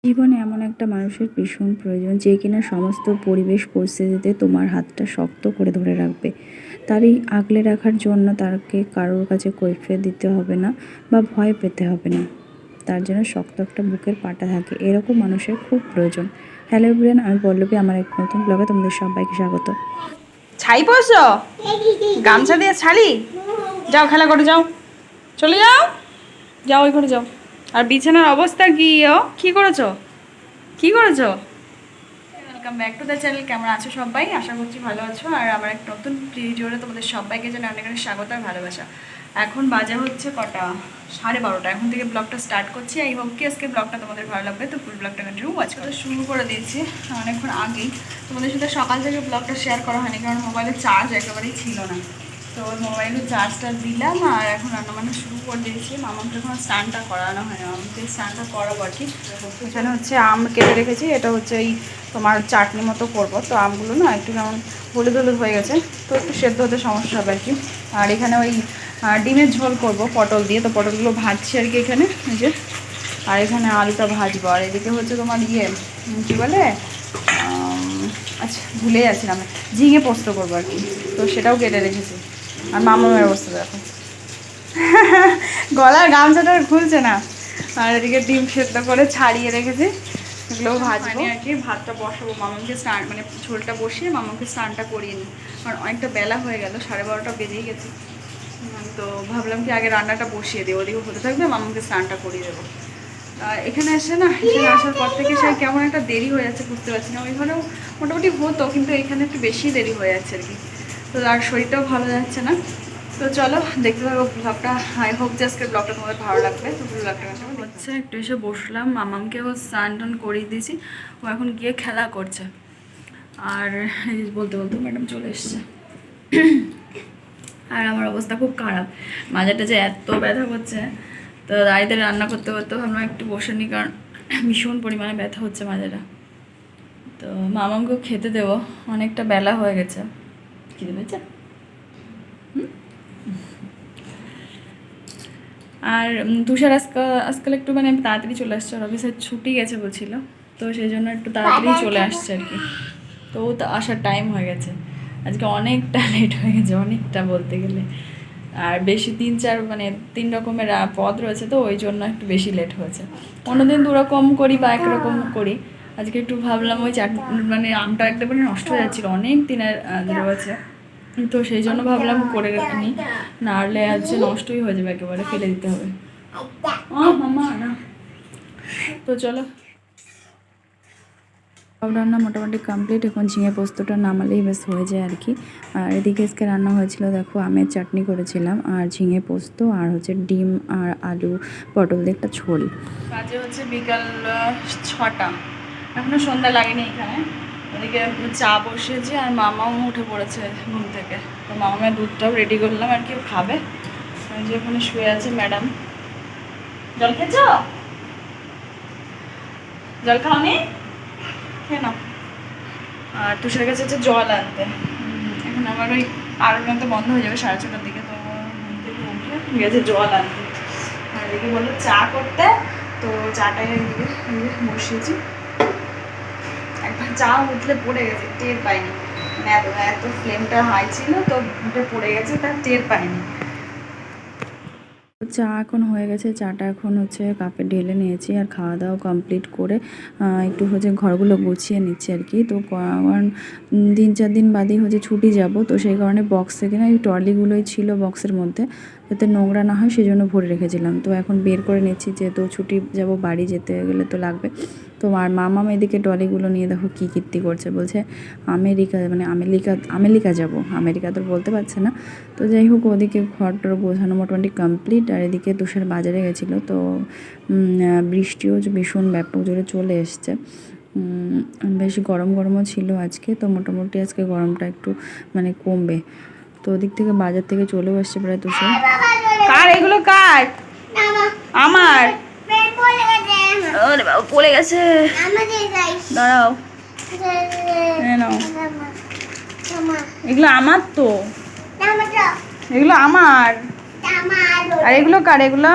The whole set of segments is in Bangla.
জীবনে এমন একটা মানুষের ভীষণ প্রয়োজন যে কিনা সমস্ত পরিবেশ পরিস্থিতিতে তোমার হাতটা শক্ত করে ধরে রাখবে। তারই আগলে রাখার জন্য তাকে কারোর কাছে কৈফিয়ত দিতে হবে না বা ভয় পেতে হবে না। তার জন্য শক্ত একটা বুকের পাটা থাকে, এরকম মানুষের খুব প্রয়োজন। হ্যালো এভরিওয়ান, আমি পল্লবী, আমার এক নতুন ব্লগে তোমাদের সবাইকে স্বাগত। ছাই পড়ছো? গামছা দিয়ে ছাড়ি? যাও খেলা করে যাও, চলে যাও, যাও ওই ঘরে যাও। আর বিছানার অবস্থা কি? কি করেছো? কি করেছো? Welcome back to the channel. কেমন আছো সবাই? আশা করছি ভালো আছো। আর আমার এক নতুন ভিডিওতে তোমাদের সবাইকে জানাই অনেক অনেক স্বাগত আর ভালোবাসা। এখন বাজে হচ্ছে কটা? 12:30। এখন থেকে ব্লগটা স্টার্ট করছি। এই হোক কি আজকে ব্লগটা তোমাদের ভালো লাগবে, তো ফুল ব্লগটা কন্টিনিউ ওয়াচ করতে শুরু করে দিয়েছি অনেকক্ষণ আগেই। তোমাদের সাথে সকাল থেকে ব্লগটা শেয়ার করা হয়নি, কারণ মোবাইলের চার্জ একেবারেই ছিল না। তো মোবাইলে চার্জটা দিলাম আর এখন রান্নাবান্না শুরু করে দিয়েছি। মামাকে এখন স্নানটা করানো হয় না, আমাকে স্নানটা করাবো আর কি। এখানে হচ্ছে আম কেটে রেখেছি, এটা হচ্ছে এই তোমার চাটনি মতো করবো। তো আমগুলো না একটু কেমন হলুদ হলুদ হয়ে গেছে, তো একটু সেদ্ধ হতে সমস্যা হবে আর কি। আর এখানে ওই ডিমের ঝোল করব পটল দিয়ে, তো পটলগুলো ভাজছি আর কি এখানে, এই যে। আর এখানে আলুটা ভাজবো। আর এদিকে হচ্ছে তোমার কী বলে, আচ্ছা ভুলে যাচ্ছিলাম, ঝিঙে পোস্ত করবো আর কি, তো সেটাও কেটে রেখেছি। আর মামামের অবস্থা দেখো, গলার গামছাটা খুলছে না। আর এদিকে ডিম সেদ্ধ করে ছাড়িয়ে রেখেছি, এগুলোও ভাজবো আর কি। ভাতটা বসাবো, মামাকে স্নান মানে ঝোলটা বসিয়ে মামাকে স্নানটা করিয়ে নিই, কারণ অনেকটা বেলা হয়ে গেল, 12:30টা বেজেই গেছে। তো ভাবলাম কি আগে রান্নাটা বসিয়ে দেবো, ওদিকে হতে থাকবে, মামাকে স্নানটা করিয়ে দেবো। এখানে এখানে আসার পর থেকে সেই কেমন একটা দেরি হয়ে যাচ্ছে, বুঝতে পারছি না। ওইখানেও মোটামুটি হতো, কিন্তু এখানে একটু বেশি দেরি হয়ে যাচ্ছে আর কি। তো আর শরীরটাও ভালো যাচ্ছে না। তো চলো দেখতে থাকো ব্লগটা। আই হোপ যে আজকের ব্লগটা তোমাদের ভালো লাগবে। তো ব্লগটা হচ্ছে একটু এসে বসলাম, মামামকেও স্নান টান করিয়ে দিয়েছি, ও এখন গিয়ে খেলা করছে। আর বলতে বলতে ম্যাডাম চলে এসছে। আর আমার অবস্থা খুব খারাপ, মাজাটা যে এত ব্যথা করছে। তো দাঁড়িয়ে রান্না করতে করতে ভাবলাম একটু বসে নিই, কারণ ভীষণ পরিমাণে ব্যথা হচ্ছে মাজাটা। তো মামাকেও খেতে দেবো, অনেকটা বেলা হয়ে গেছে। খিদে পেয়েছে? আর তুষার আজকাল একটু মানে তাড়াতাড়ি চলে আসছে, ওর অফিসের ছুটি গেছে বলছিল, তো সেই জন্য একটু তাড়াতাড়ি চলে আসছে আর কি। তো ও তো আসার টাইম হয়ে গেছে, আজকে অনেকটা লেট হয়ে গেছে, অনেকটা বলতে গেলে। আর বেশি 3-4 মানে 3 রকমের পদ রয়েছে, তো ওই জন্য একটু বেশি লেট হয়েছে। অন্যদিন 2 রকম করি বা 1 রকম করি, আজকে একটু ভাবলাম ওই মানে আমটা একেবারে নষ্ট হয়ে যাচ্ছিলো, অনেক দিনের রয়েছে, তো সেই জন্য ভাবলাম করে নিই, নাহলে হচ্ছে নষ্টই হয়ে যাবে, একেবারে ফেলে দিতে হবে। মামা না, তো চলো। সব রান্না মোটামুটি কমপ্লিট, এখন ঝিঙে পোস্তটা নামালেই বেশ হয়ে যায় আর কি। আর এদিকে আজকে রান্না হয়েছিল দেখো, আমের চাটনি করেছিলাম আর ঝিঙে পোস্ত, আর হচ্ছে ডিম আর আলু পটল দিয়ে একটা ঝোল। বাজে হচ্ছে বিকাল 6টা, এখনো সন্ধ্যা লাগেনি এখানে। ওদিকে চা বসিয়েছি আর মামাও উঠে পড়েছে ঘুম থেকে, তো মামামের দুধটাও রেডি করলাম আর কি, খাবে। যে ওখানে শুয়ে আছে ম্যাডাম। জল খেয়েছ? জল খাওনি? কেন? আর তুষার কাছে হচ্ছে জল আনতে। এখন আমার ওই আড়ার মতো বন্ধ হয়ে যাবে 6:30টার দিকে, তো উঠে গেছে জল আনতে। আর এদিকে বললো চা করতে, তো চাটাই এদিকে বসিয়েছি। একবার চা উঠলে পড়ে গেছে, টের পাইনি, মানে এত ফ্লেমটা হাই ছিল, তো উঠে পড়ে গেছে, তার টের পাইনি। চা এখন হয়ে গেছে, চাটা এখন হচ্ছে কাপে ঢেলে নিয়েছি, আর খাওয়া দাওয়া কমপ্লিট করে একটু হচ্ছে ঘরগুলো গুছিয়ে নিচ্ছি আর কি। তো কারণ 3-4 দিন বাদেই হচ্ছে ছুটি যাব, তো সেই কারণে বক্স থেকে না এই ট্রলিগুলোই ছিল বক্সের মধ্যে, যাতে নোংরা না হয় সেই জন্য ভরে রেখেছিলাম। তো এখন বের করে নিচ্ছি, যেহেতু ছুটি যাব, বাড়ি যেতে গেলে তো লাগবে। তো আর মামাম এদিকে ট্রলিগুলো নিয়ে দেখো কী কীর্তি করছে, বলছে আমেরিকা মানে আমেরিকা যাব, আমেরিকা তো বলতে পারছে না। তো যাই হোক, ওদিকে ঘরটার গোছানো মোটামুটি কমপ্লিট। আর এদিকে তুষার বাজারে গেছিলো, তো বৃষ্টিও ভীষণ ব্যাপক জোরে চলে এসছে। বেশ গরমও ছিল আজকে, তো মোটামুটি আজকে গরমটা একটু মানে কমবে। তো ওদিক থেকে বাজার থেকে চলেও এসছে প্রায় তুষার। কার এগুলো? কার? আমার। পড়ে গেছে, দাঁড়াও, এগুলো আমার, তো এগুলো আমার। আর এগুলো কার? এগুলো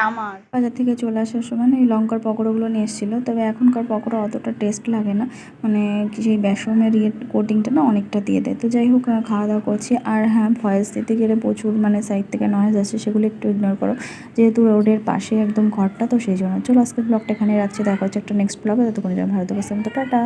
আমার বাজার থেকে চলে আসার সময় না এই লঙ্কার পকোড়াগুলো নিয়ে এসেছিলো, তবে এখনকার পকোড়া অতটা টেস্ট লাগে না, মানে সেই বেসনের কোটিংটা না অনেকটা দিয়ে দেয়। তো যাই হোক, খাওয়া দাওয়া করছি। আর হ্যাঁ, ভয়েস দিতে গেলে প্রচুর মানে সাইড থেকে নয়েজ আসছে, সেগুলো একটু ইগনোর করো, যেহেতু রোডের পাশে একদম ঘরটা, তো সেই জন্য। চলো আজকের ব্লগটা এখানে রাখছি, দেখা হচ্ছে একটা নেক্সট ব্লগে। ততক্ষণ ভালো থাকো, টাটা।